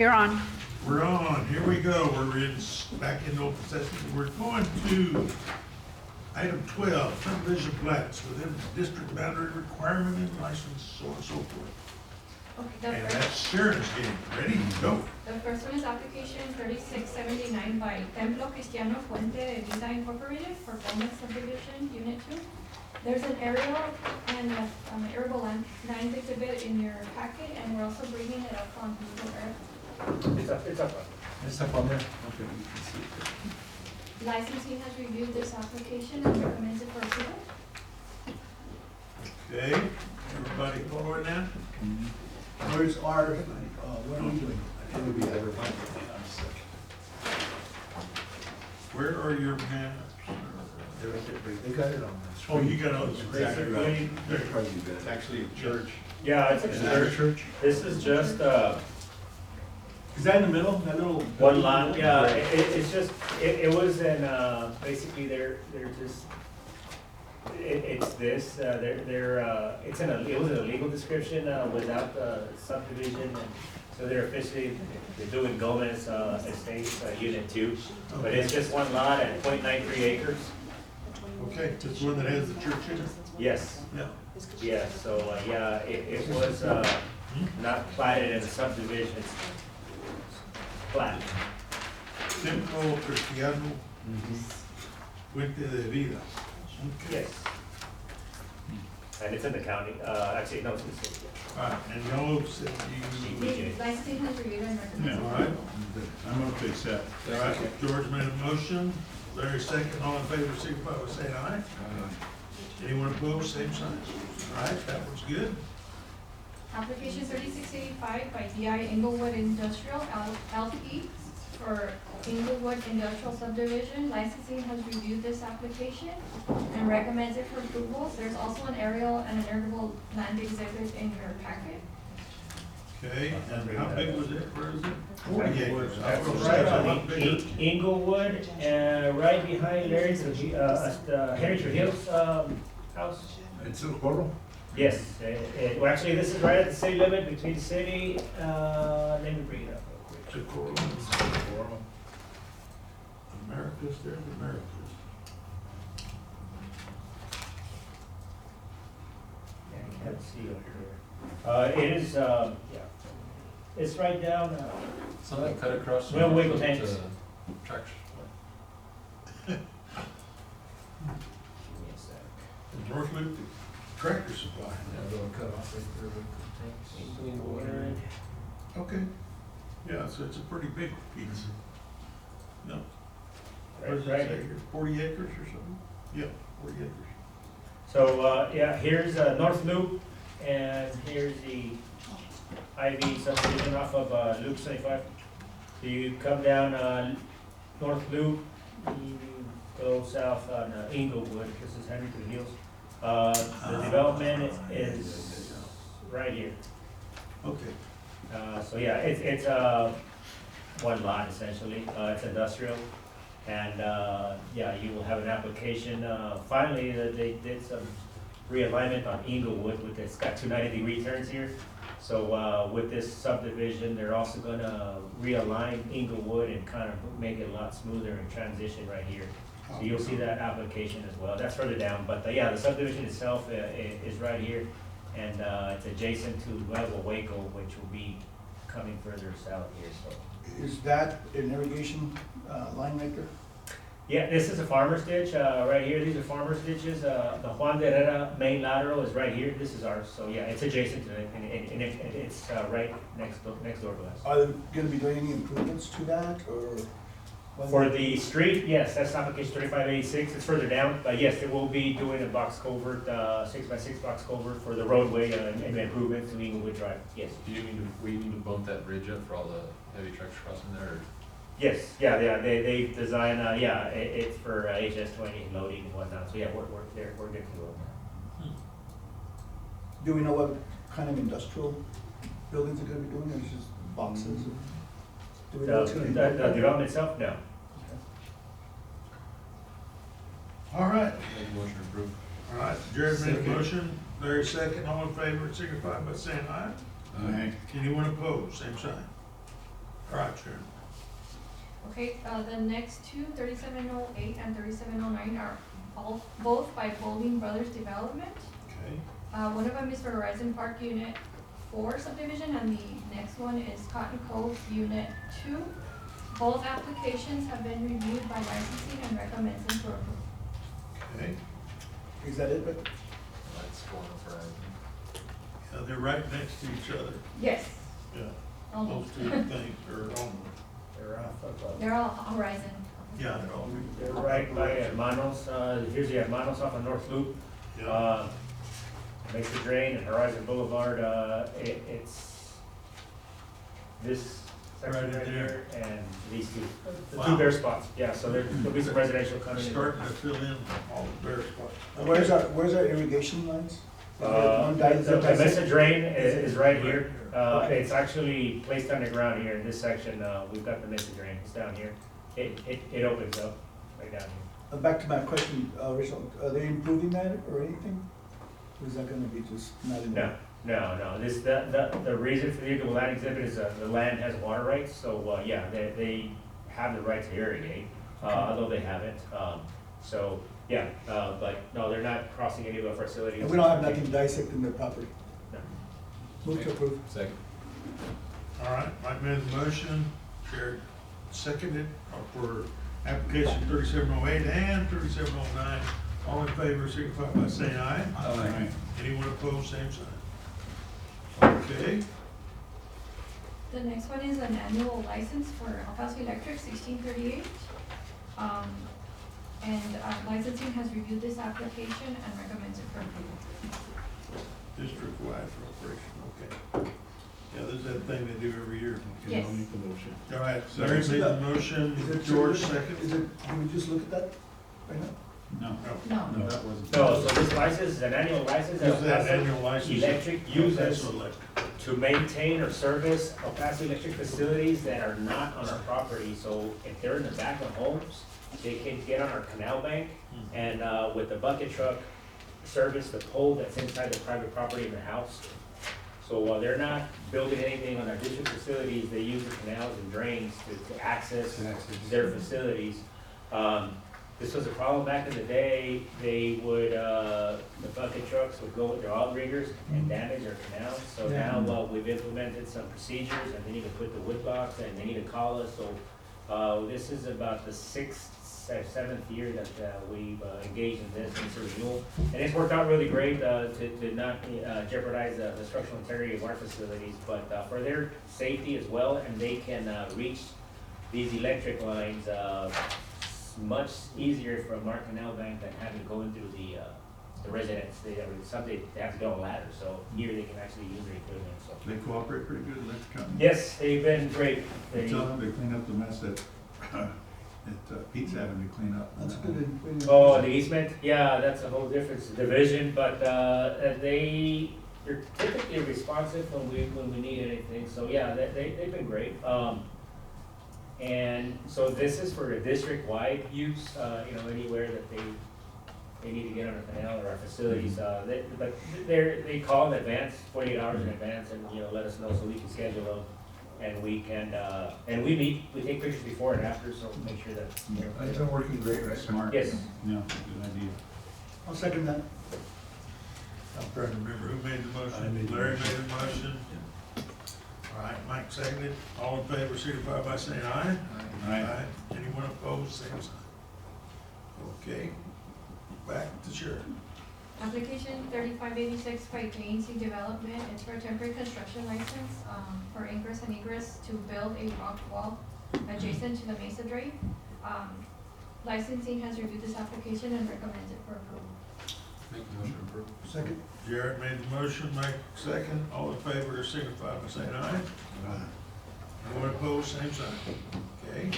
You're on. We're on, here we go, back in open session, we're going to item 12, subdivision plats within district boundary requirement and license, so on and so forth. Okay, And that's Sharon's game, ready, go. the first one is application 3679 by Templo Cristiano Fuente de Vida Incorporated for Gomez Subdivision, Unit 2. There's an aerial and arable land exhibit in your packet, and we're also bringing it up on Google Earth. It's up on there. Okay, you can see it. Licensing has reviewed this application and recommends it for approval. Okay, everybody following that? Where's our, what are we doing? It would be everybody. I'm sick. Where are your maps? They got it on the Oh, screen. you got all the Exactly right. They're probably better. It's actually a church. Yeah, it's Is a that a church. church? This is just, Is that in the middle, that little? one lot, yeah, it's just, it was in, basically they're just, it's this, it was a legal description, without the subdivision, and so they're officially, they're doing Gomez, Estates, Unit 2, but it's just one lot at 0.93 acres. Okay, this one that has the church in it? Yes, Yeah. yeah, so, yeah, it was, not platted as a subdivision, it's plat. Templo Cristiano Fuente de Vida. Okay. Yes. And it's in the county, actually, no, it's in the city. All right, and y'all said you, Okay. Licensing has reviewed and recommends. all right, I'm up to accept. all right, George made a motion, Larry second, all in favor, signify by saying aye. Anyone opposed, same sign. All right, that was good. Application 3685 by DI Inglewood Industrial LTD for Inglewood Industrial Subdivision. Licensing has reviewed this application and recommends it for approval. There's also an aerial and an arable land exhibit in your packet. Okay, and how big was it, where is it? 40 acres. I was gonna say Right it's a on lot bigger. Inglewood, right behind Larry's, Heritage Hills, house. It's in Portal? Yes, well, actually, this is right at the city limit between the city, let me bring it up real quick. Americas, there's Americas. Yeah, you can't see over here. It is, yeah, it's right down, Something cut across. Well, wiggle tanks. Tracks. give me a sec. North Loop Tractor Supply. Yeah, they'll cut off right there with the tanks. Inglewood. Okay, yeah, so it's a pretty big piece. No, what does it Right say here. here, 40 acres or something? Yeah, 40 acres. So, yeah, here's North Loop, and here's the IV subdivision off of Loop 75. So you come down North Loop, you go south on Inglewood, this is Henry Hills. The development is right here. Okay, So yeah, it's one lot essentially, it's industrial. And yeah, you will have an application, finally, they did some realignment on Inglewood with this, got 290-degree turns here. So with this subdivision, they're also gonna realign Inglewood and kind of make it a lot smoother and transition right here. So you'll see that application as well, that's further down, but yeah, the subdivision itself is right here. And it's adjacent to Nuevo Waco, which will be coming further south here, so. Is that an irrigation line maker? Yeah, this is a farmer's ditch, right here, these are farmer's ditches, the Juan de Herrera main lateral is right here, this is ours, so yeah, it's adjacent to it, and it's right next door to us. Are they gonna be doing any improvements to that, or? For the street, yes, that's application 3586, it's further down, but yes, they will be doing a box culvert, 6x6 box culvert for the roadway and improvements to Inglewood Drive, yes. Do you need to, we need to bump that bridge up for all the heavy trucks crossing there, or? Yes, yeah, they design, yeah, it's for HS20 loading and whatnot, so yeah, we're good to go. Do we know what kind of industrial buildings they're gonna be doing, or is it just boxes? Do we know what's gonna be? The development itself, no. all right, Make a motion to approve. all right, Jared made a Second. motion, Larry second, all in favor, signify by saying aye. Aye. Anyone opposed, same sign. Sharon. Okay, the next two, 3708 and 3709 are both by Bowling Brothers Development. Okay, One of them is for Horizon Park Unit 4 subdivision, and the next one is Cotton Cove Unit 2. Both applications have been reviewed by licensing and recommends them for approval. okay. Is that it, Rick? That's going on Horizon. Yeah, they're right next to each other. Yes, Yeah, those almost. two things are almost, They're off of, They're all Horizon. yeah, they're all. they're right by Hermanos, here's the Hermanos off of North Loop. Yeah, Mesa Drain and Horizon Boulevard, it's this section Right right in here and these two, the Wow. two bare spots. Yeah, so there'll be some residential they're coming in. starting to fill in all the bare spots. Where's our irrigation lines? Is there one The dissect? Mesa Drain is right here. Okay. It's actually placed underground here in this section. We've got the Mesa Drain, it's down here. It opens up right down here. Back to my question, Rachel, are they improving that or anything? Or is that gonna be just not enough? No, the reason for the Eagle Land exhibit is the land has water rights, so, yeah, they have the right to irrigate, although they haven't. So, yeah, but no, they're not crossing any of our facilities. And we don't have nothing dissecting their property? No. Move to approve. Second. All right, Mike made the motion, Jared seconded for application 3708 and 3709. All in favor, signify by saying aye. Aye. Anyone opposed, same sign. Okay, The next one is an annual license for El Paso Electric, 1638. And licensing has reviewed this application and recommends it for approval. district-wide for operation, okay. Yeah, there's that thing they do every year. Yes. I'll make the motion. All right, Larry made the motion, Is it George Is second. it, can we just look at that right now? No. No. No, that wasn't. No, so this license is an annual license that Is that annual license? Electric uses That's electric. to maintain or service El Paso Electric facilities that are not on our property. So if they're in the back of homes, they can get on our canal bank and with the bucket truck, service the pole that's inside the private property in the house. So while they're not building anything on our district facilities, they use the canals and drains to access their facilities. This was a problem back in the day. They would, the bucket trucks would go with their outriggers and damage our canals. So Yeah. now, we've implemented some procedures and they need to put the wood box and they need to call us. So, this is about the seventh year that we've engaged in this, and it's a renewal. And it's worked out really great, to not jeopardize the structural integrity of our facilities, but, for their safety as well, and they can, reach these electric lines, much easier from our canal bank than having to go into the residence. They have to go on a ladder, so here they can actually use their equipment, so. They cooperate pretty good, electric company. Yes, they've been great. They, Tell them to clean up the mess that, Pete's having to clean up. That's good. oh, the easement, yeah, that's a whole different division, but, they're typically responsive when we need anything, so yeah, they've been great. And so this is for a district-wide use, anywhere that they need to get on a canal or our facilities. But they call in advance, 48 hours in advance, and, let us know so we can schedule them. And we can, and we take pictures before and after, so make sure that. It's been working great, right? Smart. Yes. Yeah, good idea. I'll second that. I'm trying to remember who made the I motion. made the Larry motion. made the motion. All right, Mike seconded. All in favor, signify by saying aye. Aye. Anyone opposed, same sign. Okay, back to Sharon. Application 3586 by J&C Development, it's for a temporary construction license, for ingress and egress to build a rock wall adjacent to the Mesa Drain. Licensing has reviewed this application and recommends it for approval. Make the motion approved. Second. Jared made the motion, Mike second. All in favor, signify by saying aye. Anyone opposed, same sign. Okay,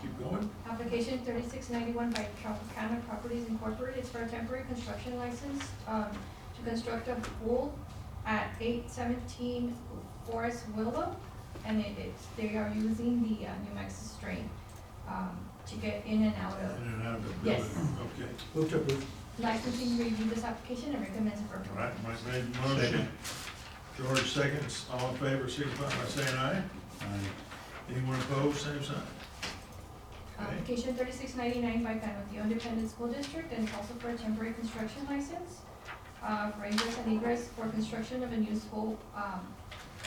keep going. Application 3691 by Tropicana Properties Incorporated, it's for a temporary construction license, to construct a pool at 817 Forest Willow. And they are using the New Mexico Drain, to get in and out of. In and out of the Yes. building. Okay. Move to approve. Licensing reviewed this application and recommends it for All approval. right, Mike made the motion. George seconds. All in favor, signify by saying aye. Aye. Anyone opposed, same sign. Okay. Application 3699 by Canotio Independent School District, and it's also for a temporary construction license for ingress and egress for construction of a new school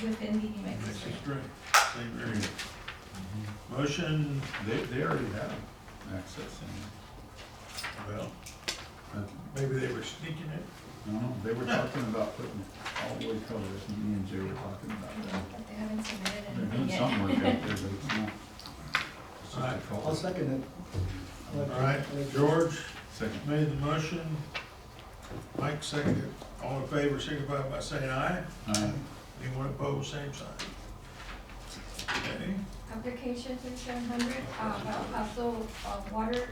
within the Nemex Next district. district, same area. Motion, They already have access in well, there. maybe they were sneaking it. No, they were talking about putting all the way colors, me and Jay were talking about that. But they haven't submitted They're anything doing yet. some work out there, but it's not. It's just a Alright. color. I'll second it. All right, George Second. made the motion, Mike seconded. All in favor, signify by saying aye. Anyone opposed, same sign. Okay, Application 3700, El Paso Water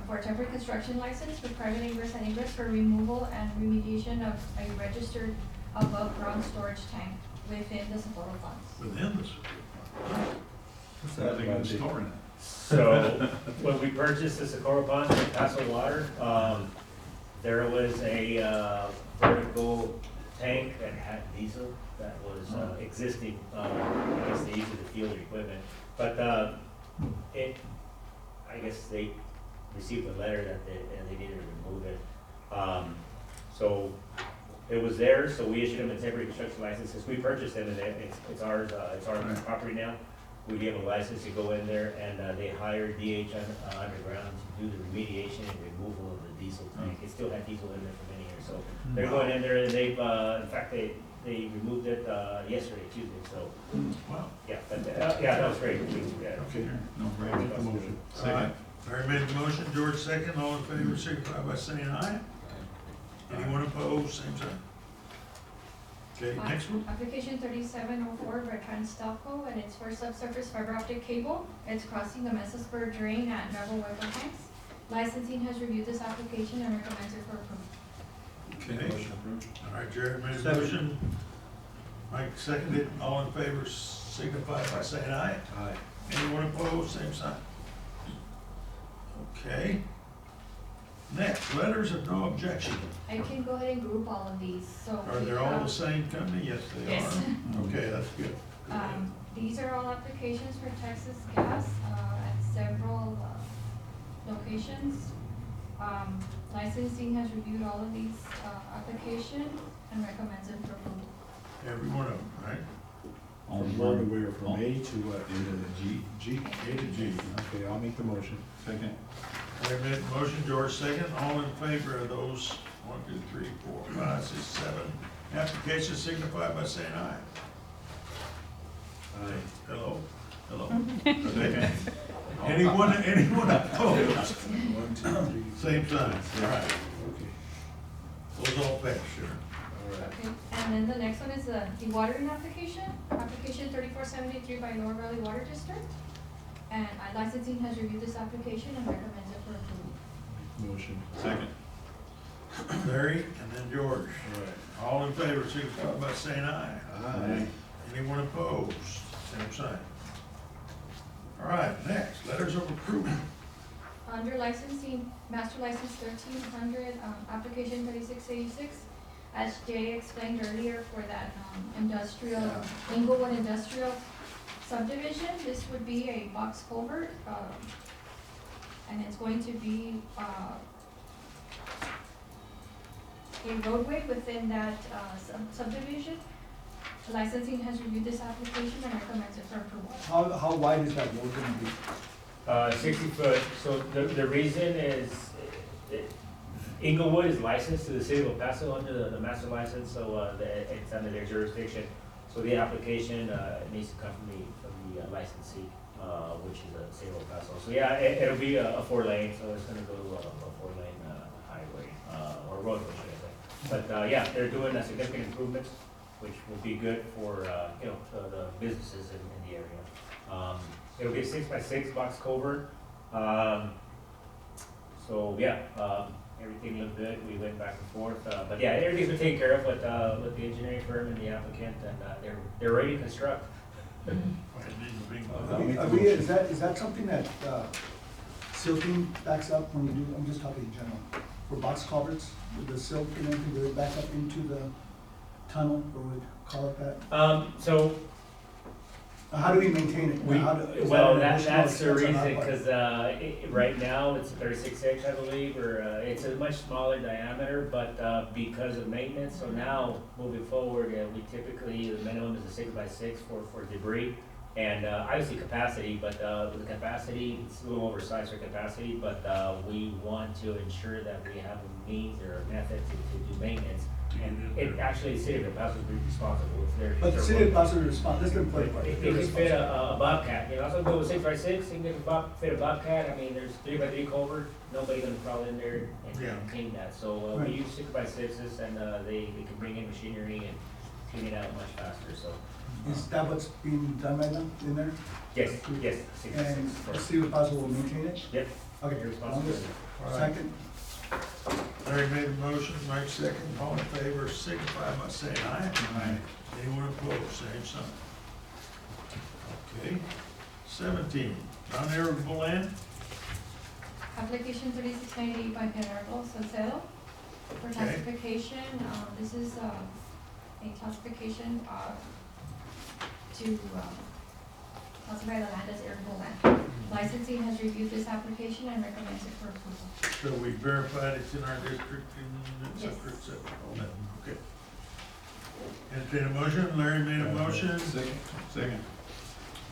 for a temporary construction license for private ingress and egress for removal and remediation of a registered above-ground storage tank within the Socorro funds. within this. What's that they gonna store in it? So, when we purchased the Socorro Ponds from Paso Water, there was a vertical tank that had diesel that was existing. I guess they used it to fuel their equipment, but I guess they received a letter that they needed to remove it. So it was there, so we issued them a temporary construction license. Since we purchased them, and it's ours, it's our Right. property now. We gave them a license to go in there, and they hired DH Underground to do the remediation and removal of the diesel tank. It still had diesel in there for many years, so they're going in there, and they've, in fact, they removed it yesterday, Tuesday, so, Wow. yeah, but, yeah, that was great. Yeah. Okay. No Make brainer. the motion. Second. All right, Larry made the motion, George second, all in favor, signify by saying aye. Anyone opposed, same sign. Okay, next one? Application 3704 by Transtelco, and it's for subsurface fiber optic cable. It's crossing the Mesa Spur drain at Nuevo Hueco Heights. Licensing has reviewed this application and recommends it for approval. Okay. All right, Jared made a Second. motion. Mike seconded, all in favor, signify by saying aye. Aye. Anyone opposed, same sign. Okay. Next, letters of no objection. I can go ahead and group all of these, so. Are we they all have- the same company? Yes, they Yes. are. Okay, that's good. Go ahead. These are all applications for Texas Gas at several locations. Licensing has reviewed all of these applications and recommends them for approval. Every one of them, right? Only From one. where we were, from A to what? Into the G. A to G. Okay, I'll make the motion. Second. Larry made the motion, George second, all in favor of those 1, 2, 3, 4, 5, 6, 7 applications signify by saying aye. Aye. Hello, hello. Okay. Anyone opposed? 1, 2, 3. Same sign, all right. Okay. Those all passed, sure. All right. Okay, and then the next one is the dewatering application, application 3473 by Lower Valley Water District. And licensing has reviewed this application and recommends it for approval. Motion. Second. Larry and then George. All right. All in favor, signify by saying aye. Aye. Anyone opposed? Same sign. All right, next, letters of approval. Under licensing, master license 1300, application 3686, as Jay explained earlier for that industrial, Inglewood Industrial subdivision, this would be a box culvert, and it's going to be a roadway within that subdivision. Licensing has reviewed this application and recommends it for approval. How wide is that road gonna be? 60 foot, so the reason is, Inglewood is licensed to the city of El Paso under the master license, so it's under their jurisdiction. So the application needs to come from the licensee, which is the city of El Paso. So yeah, it'll be a 4-lane, so it's gonna go a 4-lane highway, or roadway, should I say. But yeah, they're doing significant improvements, which will be good for, the businesses in the area. It'll be a 6x6 box culvert. So yeah, everything looked good. We went back and forth, but yeah, everything's been taken care of with the engineering firm and the applicant, and they're ready to construct. Go ahead, need to bring- Is that something that silting backs up when you do, I'm just talking in general, for box culverts, with the silt and everything, do they back up into the tunnel, or would call it that? So How do we maintain it? We, How do- is well, that an that's the additional expense on reason, our part? cause, right now, it's a 36 I believe, or, it's a much smaller diameter, but, because of maintenance, so now, moving forward, we typically, the minimum is a 6x6 for debris. And, obviously capacity, but, with the capacity, it's a little oversized for capacity, but, we want to ensure that we have a means or a method to do maintenance. And it, actually, the city of El Paso is responsible, it's their. But the city of Paso responds, that's the important part. It can fit a bobcat, you know, so go with 6x6, you can fit a bobcat, I mean, there's 3x3 culvert, nobody gonna crawl in there Yeah. and clean that. So, Right. we use 6x6s and, they can bring in machinery and clean it out much faster, so. Is that what's being done right now in there? Yes, yes, And 6x6 the first. city of Paso will maintain it? Yep, Okay, your long as- responsibility. All right. second, Larry made a motion, Mike second, all in favor, signify by saying aye. Aye. Anyone opposed, same sign. Okay. 17, non-arable land, Application 3698 by Gerardo Salcedo for Okay. classification. This is a classification to classify the land as arable land. Licensing has reviewed this application and recommends it for approval. so we verified it's in our district and et Yes. cetera, et cetera, all that, okay. Entertain a motion, Larry made a motion, Second.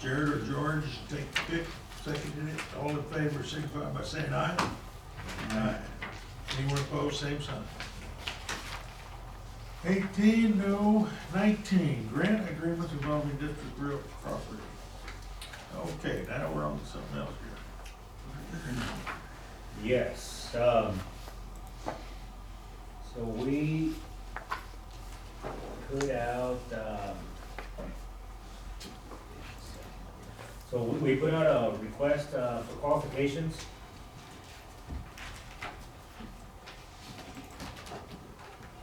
Jared or George, take the pick, seconded it, all in favor, signify by saying aye. Aye. Anyone opposed, same sign. 18, no. 19, grant agreements involving district real property. Okay, now we're on to something else here. Yes, so we put out, so we put out a request, for qualifications.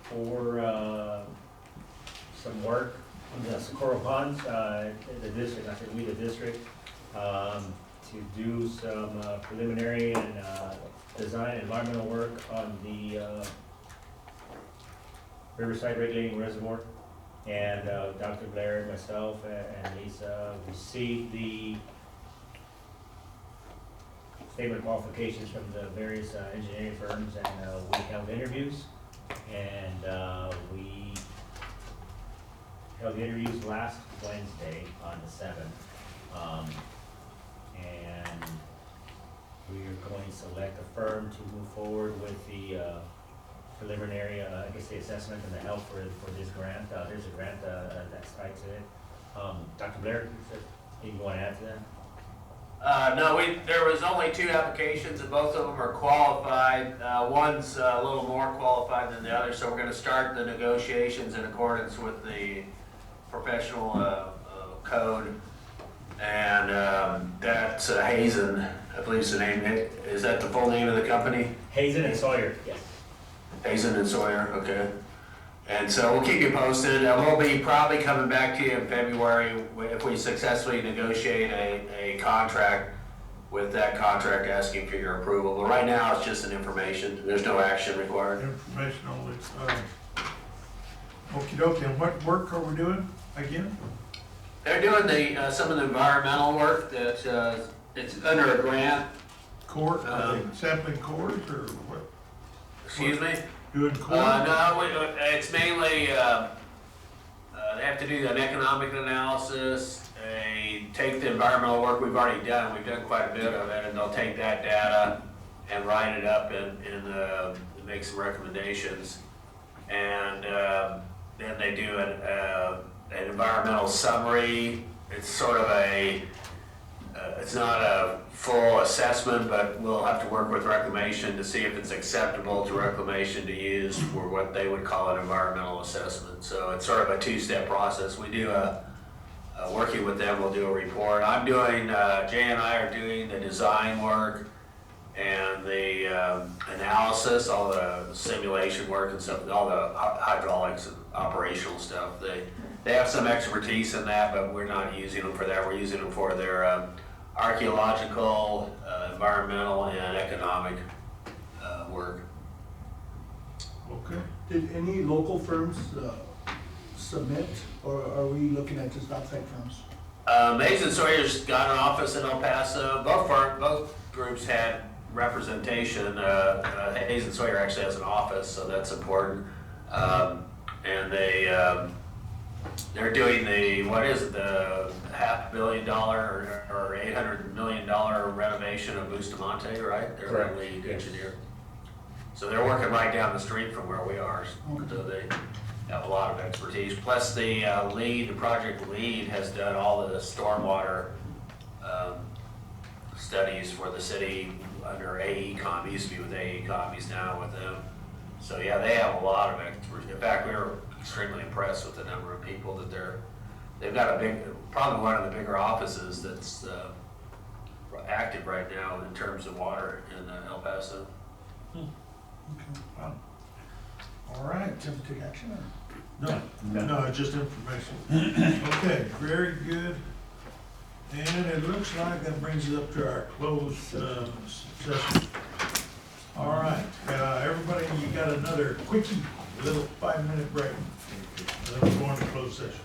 For, some work on the Socorro Ponds, the district, I said we, the district, to do some preliminary and design environmental work on the Riverside Regulating Reservoir. And Dr. Blair and myself and Lisa received the statement of qualifications from the various engineering firms, and we held interviews. And we held the interviews last Wednesday on the 7th. And we are going to select a firm to move forward with the preliminary, I guess the assessment and the help for this grant. There's a grant that's tied to it. Dr. Blair, anything you want to add to that? No, there was only 2 applications and both of them are qualified. One's a little more qualified than the other, so we're gonna start the negotiations in accordance with the professional code. And that's Hazen, I believe is the name. Is that the full name of the company? Hazen and Sawyer, yes. Hazen and Sawyer, okay. And so we'll keep you posted. We'll be probably coming back to you in February if we successfully negotiate a contract with that contract asking for your approval. But right now, it's just an information. There's no action required. Informational, okey dokey, and what work are we doing again? They're doing some of the environmental work that it's under a grant. Core, sampling cores or what? Excuse me? Doing core? No, it's mainly, they have to do an economic analysis, they take the environmental work we've already done, we've done quite a bit of it, and they'll take that data and write it up and make some recommendations. And then they do an environmental summary. It's sort of it's not a full assessment, but we'll have to work with Reclamation to see if it's acceptable to Reclamation to use for what they would call an environmental assessment. So it's sort of a 2-step process. We do working with them, we'll do a report. I'm doing, Jay and I are doing the design work and the analysis, all the simulation work and stuff, all the hydraulics and operational stuff. They have some expertise in that, but we're not using them for that. We're using them for their archaeological, environmental, and economic work. Okay. did any local firms submit, or are we looking at just outside firms? Mays and Sawyer's got an office in El Paso. Both groups had representation. Hayes and Sawyer actually has an office, so that's important. And they're doing the, what is it, the $500 million or $800 million renovation of Bustamante, right? They're the Correct, lead yes. engineer. So they're working right down the street from where we are, so they have a lot of expertise. Plus the project lead has done all the stormwater studies for the city under AECOM. Used to be with AECOM, he's now with them. So yeah, they have a lot of expertise. In fact, we were extremely impressed with the number of people that they've got probably one of the bigger offices that's active right now in terms of water in El Paso. Okay, wow. All right. Do you have to take action or? No, it's just information. Okay, very good. And it looks like that brings us up to our closed session. All right, everybody, you got another quickie, little 5-minute break. Then we're going to closed session.